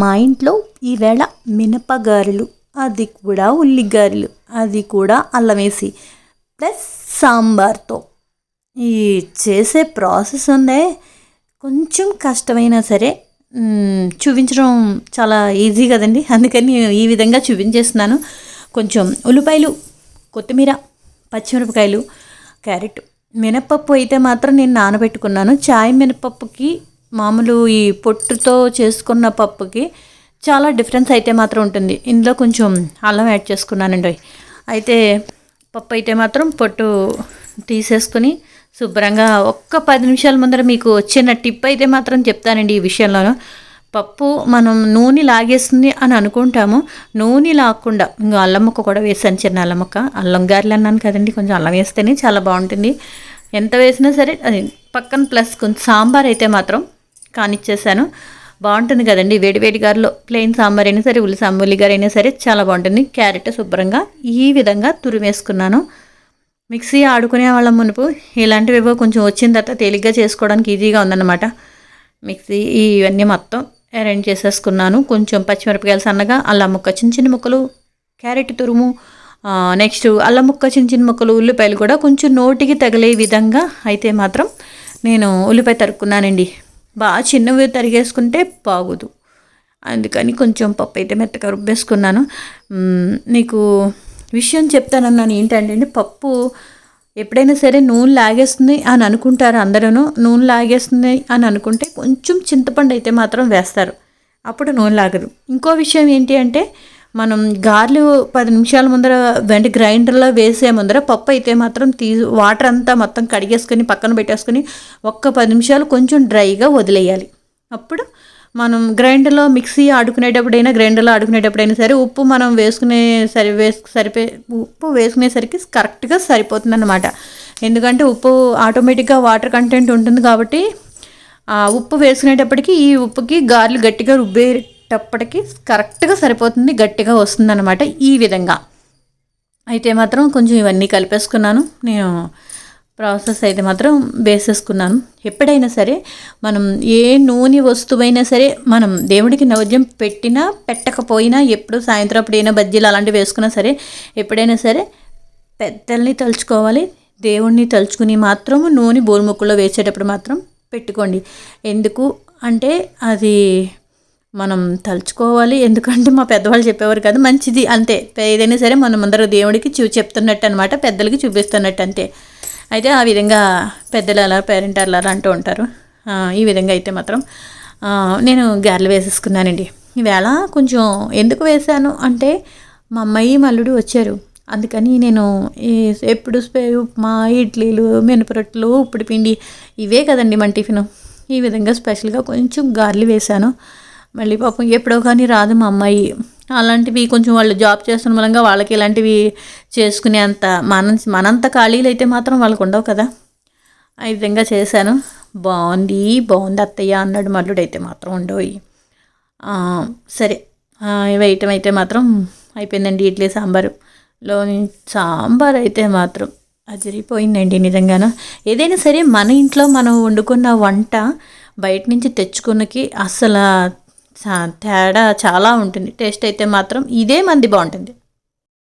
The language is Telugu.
మా ఇంట్లో ఈవేళ మినపగారెలు, అది కూడా ఉల్లిగారెలు, అది కూడా అల్లం వేసి ప్లస్ సాంబార్తో. ఈ చేసే ప్రాసెస్ ఉందే కొంచెం కష్టమైనా సరే చూపించడం చాలా ఈజీ కదండి. అందుకని నేను ఈ విధంగా చూపించేస్తున్నాను. కొంచెం ఉల్లిపాయలు, కొత్తిమీర, పచ్చిమిరపకాయలు, క్యారెట్, మినపప్పు అయితే మాత్రం నేను నానబెట్టుకున్నాను. చాయ్ మినపప్పుకి మామూలు ఈ పొట్టుతో చేసుకున్న పప్పుకి చాలా డిఫరెన్స్ అయితే మాత్రం ఉంటుంది. ఇందులో కొంచెం అల్లం యాడ్ చేసుకున్నానండి. అయితే పప్పు అయితే మాత్రం పొట్టు తీసేసుకుని శుభ్రంగా ఒక్క 10 నిమిషాల ముందర మీకు చిన్న టిప్ అయితే మాత్రం చెప్తానండి ఈ విషయంలోనూ. పప్పు మనం నూనె లాగేస్తుంది అని అనుకుంటాము. నూనె లాగకుండా ఇంకా అల్లం ముక్క కూడా వేసాను, చిన్న అల్లం ముక్క. అల్లం గారెలు అన్నాను కదండి, కొంచెం అల్లం వేస్తేనే చాలా బాగుంటుంది. ఎంత వేసినా సరే అది పక్కన ప్లస్ కొంచెం సాంబార్ అయితే మాత్రం కానిచ్చేసాను. బాగుంటుంది కదండి వేడి వేడి గారెలో. ప్లెయిన్ సాంబార్ అయినా సరే, ఉల్లిగారు అయినా సరే చాలా బాగుంటుంది. క్యారెట్ శుభ్రంగా ఈ విధంగా తురిమేసుకున్నాను. మిక్సీ ఆడుకునే వాళ్ళ మునుపు ఇలాంటివివో కొంచెం వచ్చిన తర్వాత తేలిగ్గా చేసుకోవడానికి ఈజీగా ఉందన్నమాట. మిక్సీ ఇవన్నీ మొత్తం అరేంజ్ చేసేసుకున్నాను. కొంచెం పచ్చిమిరపకాయలు సన్నగా, అల్లం ముక్క చిన్న చిన్న ముక్కలు, క్యారెట్ తురుము, నెక్స్ట్ అల్లం ముక్క చిన్న చిన్న ముక్కలు, ఉల్లిపాయలు కూడా కొంచెం నోటికి తగిలే విధంగా అయితే మాత్రం నేను ఉల్లిపాయ తరుక్కున్నానండి. బాగా చిన్నవి తరిగేసుకుంటే బాగోదు, అందుకని కొంచెం పప్పు అయితే మెత్తగా రుబ్బేసుకున్నాను. నీకు విషయం చెప్తానన్నాను ఏంటంటే, పప్పు ఎప్పుడైనా సరే నూనె లాగేస్తుంది అని అనుకుంటారు అందరూ. నూనె లాగేస్తుంది అని అనుకుంటే కొంచెం చింతపండు అయితే మాత్రం వేస్తారు, అప్పుడు నూనె లాగదు. ఇంకో విషయం ఏంటి అంటే, మనం గారెలు 10 నిమిషాల ముందర గ్రైండర్లో వేసే ముందర పప్పు అయితే మాత్రం వాటర్ అంతా మొత్తం కడిగేసుకొని పక్కన పెట్టేసుకొని ఒక్క 10 నిమిషాలు కొంచెం డ్రైగా వదిలేయాలి. అప్పుడు మనం గ్రైండర్లో గ్రైండర్లో ఆడుకునేటప్పుడైనా సరే ఉప్పు మనం ఉప్పు వేసుకునేసరికి కరెక్ట్గా సరిపోతుందన్నమాట. ఎందుకంటే ఉప్పు ఆటోమేటిక్గా వాటర్ కంటెంట్ ఉంటుంది కాబట్టి ఉప్పు వేసుకునేటప్పటికి ఈ ఉప్పుకి గారెలు గట్టిగా రుబ్బేటప్పటికి కరెక్ట్గా సరిపోతుంది, గట్టిగా వస్తుందన్నమాట. ఈ విధంగా అయితే మాత్రం కొంచెం ఇవన్నీ కలిపేసుకున్నాను. నేను ప్రాసెస్ అయితే మాత్రం వేసేసుకున్నాను. ఎప్పుడైనా సరే మనం ఏ నూనె వస్తువైనా సరే మనం దేవుడికి నైవేద్యం పెట్టినా పెట్టకపోయినా, ఎప్పుడు సాయంత్రం అప్పుడైనా బజ్జీలు అలాంటివి వేసుకున్నా సరే, ఎప్పుడైనా సరే పెద్దల్ని తలుచుకోవాలి. దేవుణ్ణి తలుచుకుని మాత్రం నూనె బోరుముక్కుల్లో వేసేటప్పుడు మాత్రం పెట్టుకోండి. ఎందుకు అంటే అది మనం తలుచుకోవాలి. ఎందుకంటే మా పెద్దవాళ్ళు చెప్పేవారు కదా, మంచిది అంతే. ఏదైనా సరే మనం అందరూ దేవుడికి చెప్తున్నట్టు అనమాట, పెద్దలకి చూపిస్తున్నట్టు అంతే. అయితే ఆ విధంగా పెద్దలు అలా పేరెంట్ అలా అంటూ ఉంటారు. ఈ విధంగా అయితే మాత్రం నేను గారెలు వేసేసుకున్నానండి. ఈవేళ కొంచెం ఎందుకు వేశాను అంటే, మా అమ్మాయి మల్లుడు వచ్చారు. అందుకని నేను ఎప్పుడు ఉప్మా, ఇడ్లీలు, మినపరొట్టెలు, ఉప్పుడు పిండి ఇవే కదండి మన టిఫిన్. ఈ విధంగా స్పెషల్గా కొంచెం గారెలు వేశాను. మళ్ళీ పాపం ఎప్పుడో కానీ రాదు మా అమ్మాయి. అలాంటివి కొంచెం వాళ్ళు జాబ్ చేస్తున్న మూలంగా వాళ్ళకి ఇలాంటివి చేసుకునే అంత మనంత ఖాళీలు అయితే మాత్రం వాళ్ళకు ఉండవు కదా. ఆ విధంగా చేశాను. బాగుంది అత్తయ్య అన్నాడు మల్లుడు. అయితే మాత్రం ఉండవు. సరే, వేయటం అయితే మాత్రం అయిపోయిందండి. ఇడ్లీ సాంబారులోని సాంబార్ అయితే మాత్రం అదిరిపోయిందండి నిజంగాను. ఏదైనా సరే మన ఇంట్లో మనం వండుకున్న వంట బయట నుంచి తెచ్చుకున్నకి అసలు తేడా చాలా ఉంటుంది. టేస్ట్ అయితే మాత్రం ఇదే మంది బాగుంటుంది.